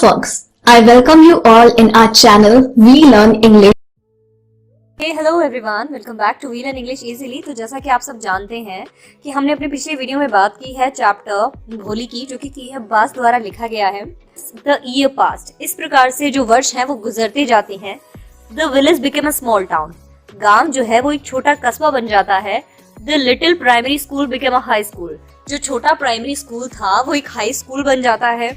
folks, I welcome you all in our channel We Learn English. Hey, hello everyone, welcome back to We Learn English Easily। तो जैसा कि आप सब जानते हैं कि हमने अपने पिछले वीडियो में बात की है चैप्टर भोली की, जो कि है बास द्वारा लिखा गया है। द ईयर पास्ट, इस प्रकार से जो वर्ष हैं वो गुजरते जाते हैं। The village became a small town, गांव जो है वो एक छोटा कस्बा बन जाता है। The little primary school became a high school, जो छोटा प्राइमरी स्कूल था वो एक हाई स्कूल बन जाता है।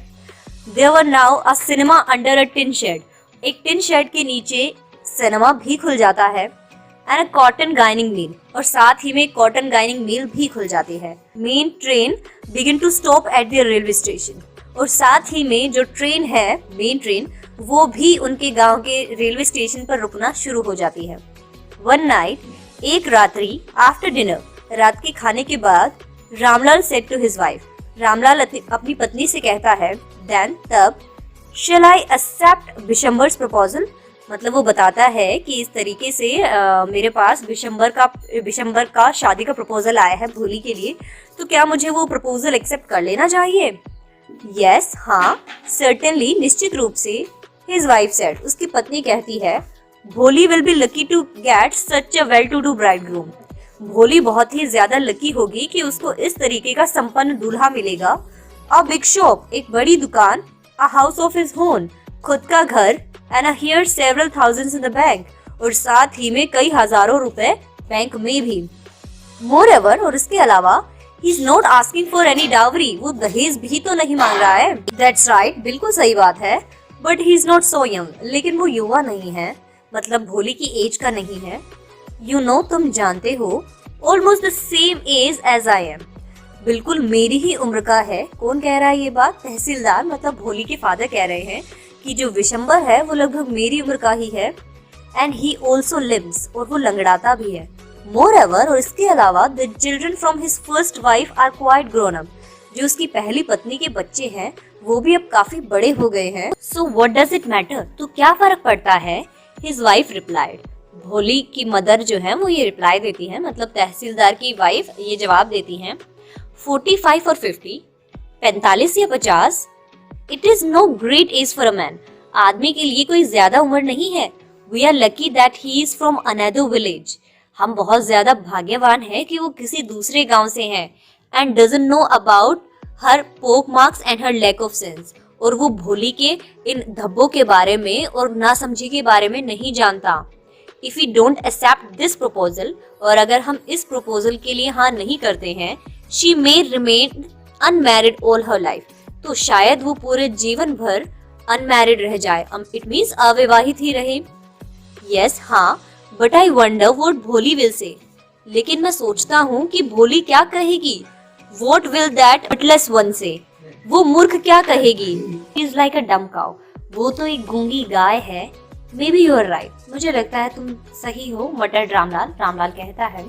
There were now a cinema under a tin shed, एक टिन शेड के नीचे सिनेमा भी खुल जाता है। एंड अ कॉटन गाइनिंग मिल, और साथ ही में कॉटन गाइनिंग मिल भी खुल जाती है। Main train begin to stop at the railway station, और साथ ही में जो ट्रेन है मेन ट्रेन वो भी उनके गांव के रेलवे स्टेशन पर रुकना शुरू हो जाती है। वन नाइट, एक रात्रि, आफ्टर डिनर, रात के खाने के बाद, Ramlal said to his wife, Ramlal अपनी पत्नी से कहता है, देन तब, शैल आई एक्सेप्ट बिशंबर्स प्रपोजल, मतलब वो बताता है कि इस तरीके से मेरे पास बिशंबर का शादी का प्रपोजल आया है भोली के लिए, तो क्या मुझे वो प्रपोजल एक्सेप्ट कर लेना चाहिए? यस, हाँ, सर्टेनली, निश्चित रूप से। हिज वाइफ सेड, उसकी पत्नी कहती है, Bholi will be lucky to get such a well to do bridegroom, Bholi बहुत ही ज्यादा लकी होगी कि उसको इस तरीके का संपन्न दूल्हा मिलेगा। अ बिग शॉप, एक बड़ी दुकान, a house of his own, खुद का घर, and here several thousands in the bank, और साथ ही में कई हजारों रुपए बैंक में भी। मोreover, और इसके अलावा, he is not asking for any dowry, वो दहेज भी तो नहीं मांग रहा है। That's right, बिल्कुल सही बात है। But he is not so young, लेकिन वो युवा नहीं है, मतलब भोली की एज का नहीं है। You know, तुम जानते हो, almost the same age as I am, बिल्कुल मेरी ही उम्र का है। कौन कह रहा है ये बात? तहसीलदार, मतलब भोली के फादर कह रहे हैं कि जो विशंबर है वो लगभग मेरी उम्र का ही है। एंड ही ऑल्सो लिम्स, और वो लंगड़ाता भी है। मोreover, और इसके अलावा, the children from his first wife are quite grown up, जो उसकी पहली पत्नी के बच्चे हैं वो भी अब काफी बड़े हो गए हैं। So what does it matter, तो क्या फर्क पड़ता है? हिज वाइफ रिप्लाइड, भोली की मदर जो है वो ये रिप्लाई देती है, मतलब तहसीलदार की वाइफ ये जवाब देती है, 45 और 50, 45 या 50, it is no great age for a man, आदमी के लिए कोई ज्यादा उम्र नहीं है। We are lucky that he is from another village, हम बहुत ज्यादा भाग्यवान हैं कि वो किसी दूसरे गांव से हैं। And doesn't know about her pock marks and her lack of sense, और वो भोली के इन धब्बों के बारे में और नासमझी के बारे में नहीं जानता। If we don't accept this proposal, और अगर हम इस प्रपोजल के लिए हाँ नहीं करते हैं, she may remain unmarried all her life, तो शायद वो पूरे जीवन भर अनमैरिड रह जाए। इट मीन्स अविवाहित ही रहे। यस, हाँ, बट आई वंडर व्हाट भोली विल से, लेकिन मैं सोचता हूँ कि भोली क्या कहेगी। व्हाट विल दैट बटलेस वन से, वो मूर्ख क्या कहेगी। इज लाइक अ डम काउ, वो तो एक गूंगी गाय है। Maybe you are right, मुझे लगता है तुम सही हो, मटर्ड रामलाल, रामलाल कहता है।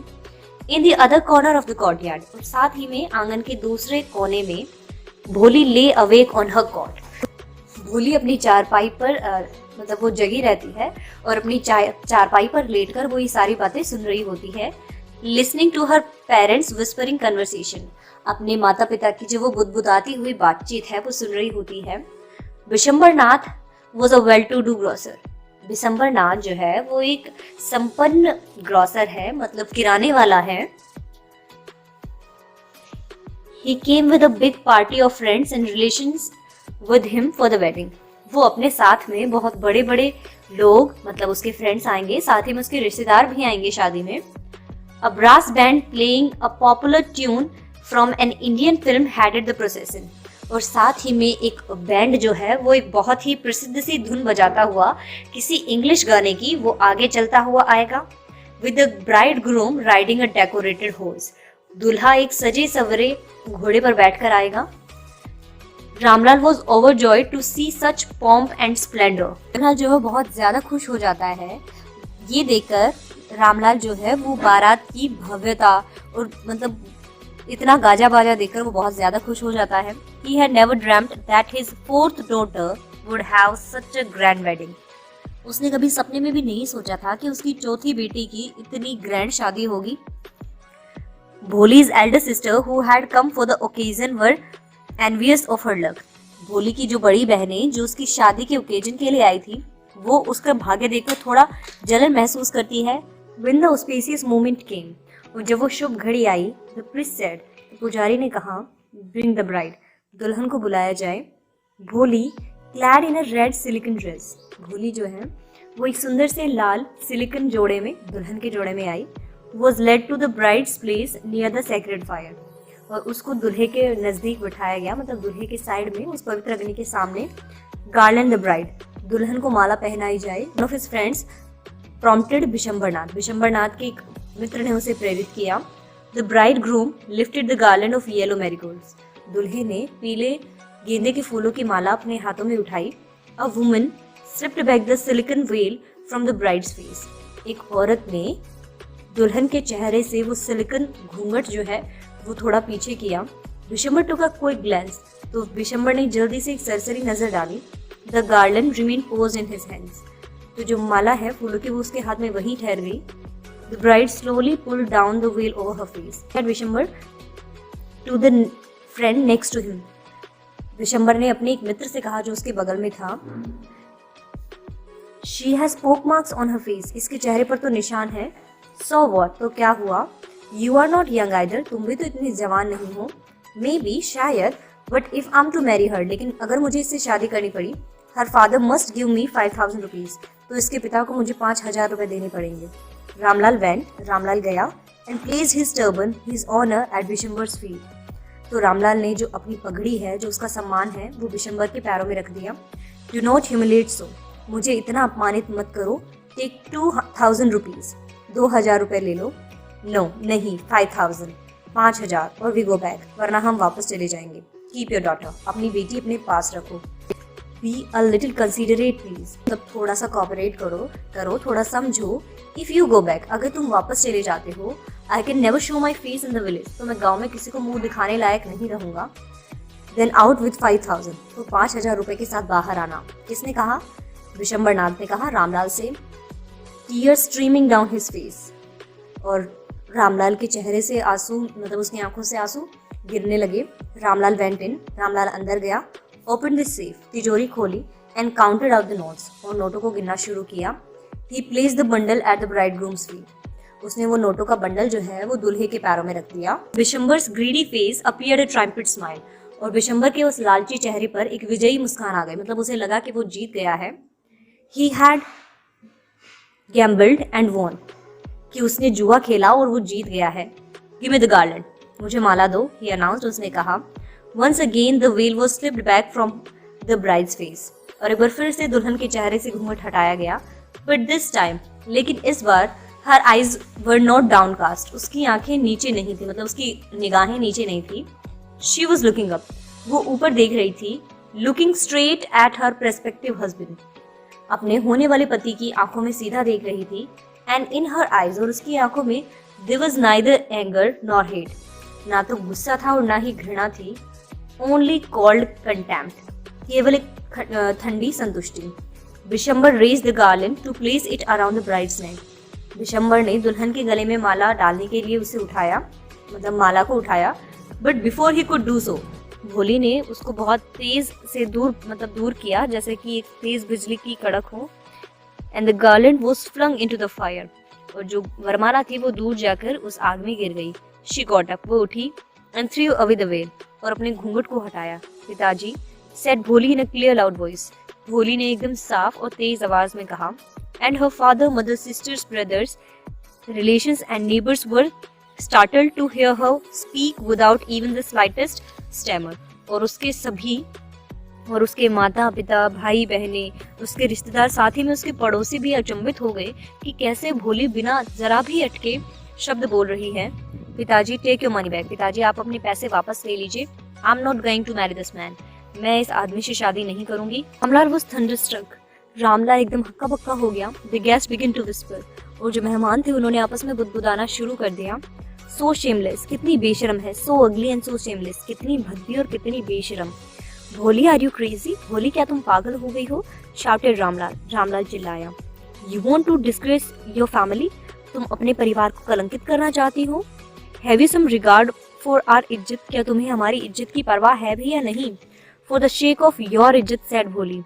In the other corner of the courtyard, और साथ ही में आंगन के दूसरे कोने में, भोली ले अवेक ऑन हर कॉट, भोली अपनी चारपाई पर मतलब वो जगी रहती है और अपनी चारपाई पर लेटकर वो ये सारी बातें सुन रही होती है। Listening to her parents whispering conversation, अपने माता पिता की जो वो बुदबुदाती हुई बातचीत है वो सुन रही होती है। Bishambar Nath was a well to do grocer, Bishambar Nath जो है वो एक संपन्न ग्रोसर है, मतलब किराने वाला है। He came with a big party of friends and relations with him for the wedding, वो अपने साथ में बहुत बड़े बड़े लोग, मतलब उसके फ्रेंड्स आएंगे, साथ ही में उसके रिश्तेदार भी आएंगे शादी में। A brass band playing a popular tune from an Indian film headed the procession, और साथ ही में एक बैंड जो है वो एक बहुत ही प्रसिद्ध सी धुन बजाता हुआ किसी इंग्लिश गाने की वो आगे चलता हुआ आएगा। With the bridegroom riding a decorated horse, दूल्हा एक सजे सवरे घोड़े पर बैठकर आएगा। Ramlal was overjoyed to see such pomp and splendour, Ramlal जो है बहुत ज्यादा खुश हो जाता है ये देखकर। रामलाल जो है वो बारात की भव्यता और मतलब इतना गाजा बाजा देखकर वो बहुत ज्यादा खुश हो जाता है। He had never dreamt that his fourth daughter would have such a grand wedding, उसने कभी सपने में भी नहीं सोचा था कि उसकी चौथी बेटी की इतनी ग्रैंड शादी होगी। Bholi's elder sister, who had come for the occasion, were envious of her luck. भोली की जो बड़ी बहनें जो उसकी शादी के ओकेजन के लिए आई थी, वो उसका भाग्य देखकर थोड़ा जलन महसूस करती है। When the auspicious moment came, और जब वो शुभ घड़ी आई, the priest said, पुजारी ने कहा, bring the bride, दुल्हन को बुलाया जाए। भोली clad in a red silicon dress, भोली जो है वो एक सुंदर से लाल सिलिकन जोड़े में, दुल्हन के जोड़े में आई। was led to the bride's place near the sacred fire, और उसको दुल्हे के नजदीक बिठाया गया, मतलब दुल्हे के साइड में उस पवित्र अग्नि के सामने। गार्लैंड द ब्राइड, दुल्हन को माला पहनाई जाए। One of his friends prompted Bishambarnath, Bishambarnath के एक मित्र ने उसे प्रेरित किया। The bridegroom lifted the garland of yellow marigolds, दुल्हे ने पीले गेंदे के फूलों की माला अपने हाथों में उठाई। A woman stripped back the silken veil from the bride's face, एक औरत ने दुल्हन के चेहरे से वो सिलिकन घूंघट जो है वो थोड़ा पीछे किया। बिशंबर टुक अ क्विक ग्लैंस, तो बिशंबर ने जल्दी से एक सरसरी नजर डाली। The garland remain posed in his hands, तो जो माला है फूलों की वो उसके हाथ में वहीं ठहर गई। The bride slowly pulled down the veil over her face, said Bishambar to the friend next to him, Bishambar ने अपने एक मित्र से कहा जो उसके बगल में था, शी हैज पोक मार्क्स ऑन हर फेस, इसके चेहरे पर तो निशान है। सो व्हाट, तो क्या हुआ? You are not young either, तुम भी तो इतनी जवान नहीं हो। मे बी, शायद, but if I am to marry her, लेकिन अगर मुझे इससे शादी करनी पड़ी, her father must give me 5000 rupees, तो इसके पिता को मुझे 5000 रुपए देने पड़ेंगे। रामलाल वेंट, रामलाल गया, and placed his turban his honour at Bishambar's feet, तो रामलाल ने जो अपनी पगड़ी है, जो उसका सम्मान है, वो बिशंबर के पैरों में रख दिया। डू नॉट ह्यूमिलेट सो, मुझे इतना अपमानित मत करो। टेक 2000 रुपीज, 2000 रुपए ले लो। नो, नहीं, 5000, 5000, और वी गो बैक, वरना हम वापस चले जाएंगे। कीप योर डॉटर, अपनी बेटी अपने पास रखो। Be a little considerate please, मतलब थोड़ा सा कोऑपरेट करो, थोड़ा समझो। इफ यू गो बैक, अगर तुम वापस चले जाते हो, I can never show my face in the village, तो मैं गाँव में किसी को मुंह दिखाने लायक नहीं रहूंगा। देन आउट विथ 5000, तो 5000 रुपए के साथ बाहर आना। किसने कहा? बिशंबरनाथ ने कहा रामलाल से। Tear streaming down his face, और रामलाल के चेहरे से आंसू, मतलब उसकी आंखों से आंसू गिरने लगे। रामलाल वेंट इन, रामलाल अंदर गया। ओपन दिस सेफ, तिजोरी खोली, and counted out the notes, और नोटों को गिनना शुरू किया। He placed the bundle at the bridegroom's feet, उसने वो नोटों का बंडल जो है वो दूल्हे के पैरों में रख दिया। बिशंबर्स ग्रीडी फेस अपीयर्ड अ ट्रायम्फेंट स्माइल, और बिशंबर के उस लालची चेहरे पर एक विजयी मुस्कान आ गई, मतलब उसे लगा कि वो जीत गया है। He had gambled and won, कि उसने जुआ खेला और वो जीत गया है। गिव मी द गार्लैंड, मुझे माला दो, ही अनाउंस्ड, उसने कहा। Once again the veil was slipped back from the bride's face, और एक बार फिर से दुल्हन के चेहरे से घूंघट हटाया गया। बट दिस टाइम, लेकिन इस बार, her eyes were not downcast, उसकी आंखें नीचे नहीं थी, मतलब उसकी निगाहें नीचे नहीं थी। शी वॉज लुकिंग अप, वो ऊपर देख रही थी। Looking straight at her prospective husband, अपने होने वाले पति की आंखों में सीधा देख रही थी। एंड इन हर आइज, और उसकी आंखों में, there was neither anger nor hate, ना तो गुस्सा था और ना ही घृणा थी। ओनली कॉल्ड कंटेम्प्ट, केवल एक ठंडी संतुष्टि। Bishambar raised the garland to place it around the bride's neck, Bishambar ने दुल्हन के गले में माला डालने के लिए उसे उठाया, मतलब माला को उठाया। But before he could do so, भोली ने उसको बहुत तेज से दूर, मतलब दूर किया, जैसे कि एक तेज बिजली की कड़क हो। And the garland was flung into the fire, और जो वरमाला थी वो दूर जाकर उस आग में गिर गई। शी गॉट अप, वो उठी। And through away the well, और अपने घूंघट को हटाया। पिताजी, सेड भोली इन अ क्लियर लाउड वॉइस, भोली ने एकदम साफ और तेज आवाज में कहा। And her father, mother, sisters, brothers, relations and neighbours were startled to hear her speak without even the slightest stammer, और उसके सभी, और उसके माता पिता, भाई बहने, उसके रिश्तेदार, साथ ही में उसके पड़ोसी भी अचंभित हो गए कि कैसे भोली बिना जरा भी अटके शब्द बोल रही है। पिताजी, टेक योर मनी बैक, पिताजी आप अपने पैसे वापस ले लीजिए। I am not going to marry this man, मैं इस आदमी से शादी नहीं करूंगी। रामलाल वाज थंडरस्ट्रक, रामलाल एकदम हक्का बक्का हो गया। The guest begin to whisper, और जो मेहमान थे उन्होंने आपस में बुदबुदाना शुरू कर दिया। सो शेमलेस, कितनी बेशरम है। सो अगली एंड सो शेमलेस, कितनी भद्दी और कितनी बेशरम। भोली, आर यू क्रेजी, भोली क्या तुम पागल हो गई हो? शाउटेड रामलाल, रामलाल चिल्लाया। You want to disgrace your family, तुम अपने परिवार को कलंकित करना चाहती हो? Have you some regard for our इज्जत, क्या तुम्हें हमारी इज्जत की परवाह है भी या नहीं? For the sake of your इज्जत, सेड भोली।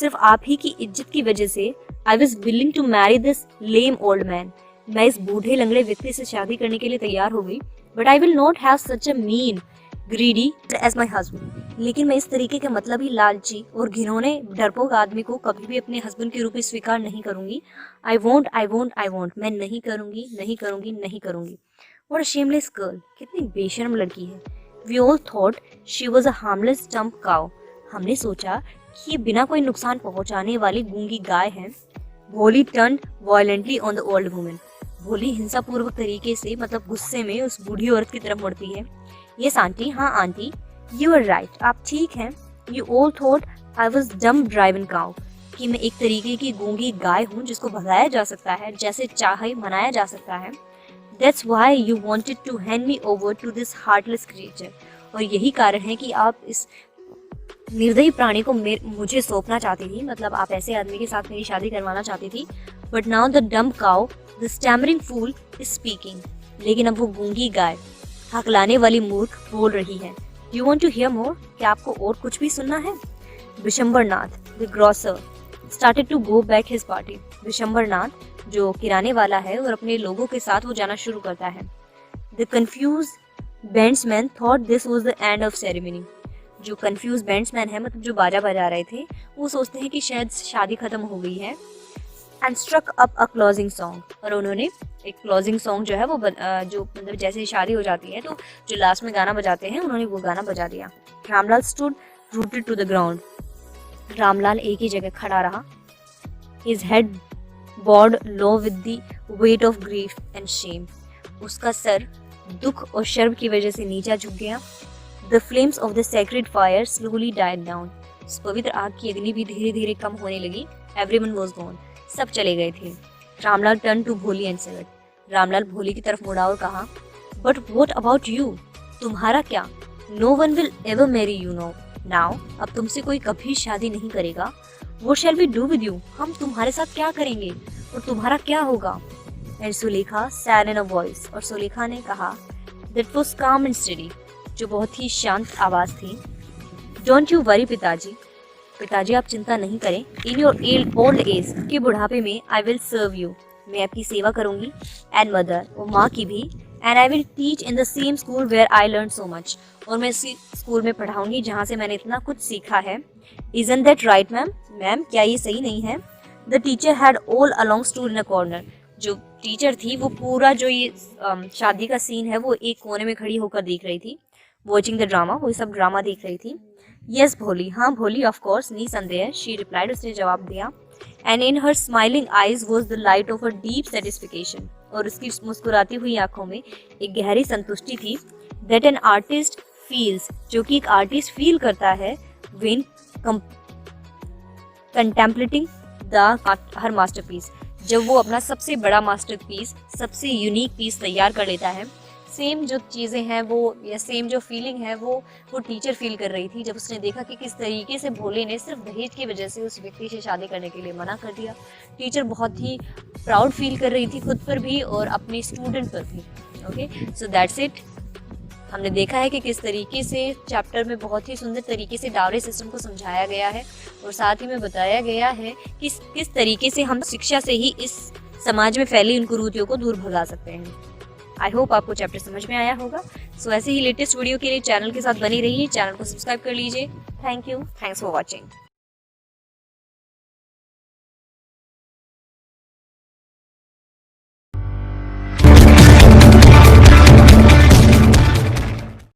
सिर्फ आप ही की इज्जत की वजह से I was willing to marry this lame old man. मैं इस बूढ़े लंगड़े व्यक्ति से शादी करने के लिए तैयार हो गई। But I will not have such a mean greedy as my husband. लेकिन मैं इस तरीके के मतलब ही लालची और घिनौने डरपोक आदमी को कभी भी अपने हस्बैंड के रूप में स्वीकार नहीं करूंगी। I won't, I won't, I won't. मैं नहीं करूंगी, नहीं करूंगी, नहीं करूंगी। What a shameless girl, कितनी बेशर्म लड़की है। We all thought she was a harmless dumb cow। हमने सोचा कि ये बिना कोई नुकसान पहुंचाने वाली गूंगी गाय है। भोली turned violently on the old woman। भोली हिंसापूर्वक तरीके से मतलब गुस्से में उस बूढ़ी औरत की तरफ मुड़ती है। Yes आंटी, हाँ आंटी, you are right, आप ठीक हैं। You all thought I was dumb driven cow। कि मैं एक तरीके की गूंगी गाय हूँ जिसको भगाया जा सकता है, जैसे चाहे मनाया जा सकता है। That's why you wanted to hand me over to this heartless creature। और यही कारण है कि आप इस निर्दयी प्राणी को मुझे सौंपना चाहती थी, मतलब आप ऐसे आदमी के साथ मेरी शादी करवाना चाहती थी। But now the dumb cow, the stammering fool is speaking। लेकिन अब वो गूंगी गाय, हकलाने वाली मूर्ख बोल रही है। You want to hear more? क्या आपको और कुछ भी सुनना है? Vishambarnath, the grocer, started to go back his party। Vishambarnath जो किराने वाला है और अपने लोगों के साथ वो जाना शुरू करता है। The confused bandsman thought this was the end of ceremony। जो confused bandsman है, मतलब जो बाजा बजा रहे थे, वो सोचते हैं कि शायद शादी खत्म हो गई है। And struck up a closing song। और उन्होंने एक closing song जो है वो जो मतलब जैसे शादी हो जाती है तो जो लास्ट में गाना बजाते हैं, उन्होंने वो गाना बजा दिया। Ramlal stood rooted to the ground। Ramlal एक ही जगह खड़ा रहा। His head bowed low with the weight of grief and shame। उसका सर दुख और शर्म की वजह से नीचा झुक गया। The flames of the sacred fire slowly died down। उस पवित्र आग की अग्नि भी धीरे धीरे कम होने लगी। Everyone was gone। सब चले गए थे। रामलाल turned to भोली and said। रामलाल भोली की तरफ मुड़ा और कहा, But what about you? तुम्हारा क्या? No one will ever marry you now। अब तुमसे कोई कभी शादी नहीं करेगा। What shall we do with you? हम तुम्हारे साथ क्या करेंगे और तुम्हारा क्या होगा? And Sulekha said in a voice। और सुलेखा ने कहा, That was calm and steady। जो बहुत ही शांत आवाज थी। Don't you worry पिताजी। पिताजी आप चिंता नहीं करें। In your old age, के बुढ़ापे में I will serve you। मैं आपकी सेवा करूंगी। And mother, और माँ की भी। And I will teach in the same school where I learned so much। और मैं इसी स्कूल में पढ़ाऊंगी जहाँ से मैंने इतना कुछ सीखा है। Isn't that right, ma'am? Ma'am क्या ये सही नहीं है? The teacher had all along stood in a corner। जो टीचर थी वो पूरा जो ये शादी का सीन है वो एक कोने में खड़ी होकर देख रही थी। Watching the drama, वो सब ड्रामा देख रही थी। Yes भोली, हाँ भोली, of course, निसंदेह, she replied, उसने जवाब दिया। And in her smiling eyes was the light of a deep satisfaction। और उसकी मुस्कुराती हुई आंखों में एक गहरी संतुष्टि थी। That an artist feels, जो कि एक आर्टिस्ट फील करता है when contemplating हर मास्टरपीस, जब वो अपना सबसे बड़ा मास्टरपीस, सबसे यूनिक पीस तैयार कर लेता है। सेम जो चीज़ें हैं वो या सेम जो फीलिंग है वो टीचर फील कर रही थी जब उसने देखा कि किस तरीके से भोले ने सिर्फ दहेज की वजह से उस व्यक्ति से शादी करने के लिए मना कर दिया। टीचर बहुत ही प्राउड फील कर रही थी खुद पर भी और अपने स्टूडेंट पर भी। Okay, so that's it. हमने देखा है कि किस तरीके से चैप्टर में बहुत ही सुंदर तरीके से डावरी सिस्टम को समझाया गया है और साथ ही में बताया गया है कि किस तरीके से हम शिक्षा से ही इस समाज में फैली इन कुरीतियों को दूर भगा सकते हैं। आई होप आपको चैप्टर समझ में आया होगा। सो ऐसे ही लेटेस्ट वीडियो के लिए चैनल के साथ बनी रहिए, चैनल को सब्सक्राइब कर लीजिए। Thank you, thanks for watching.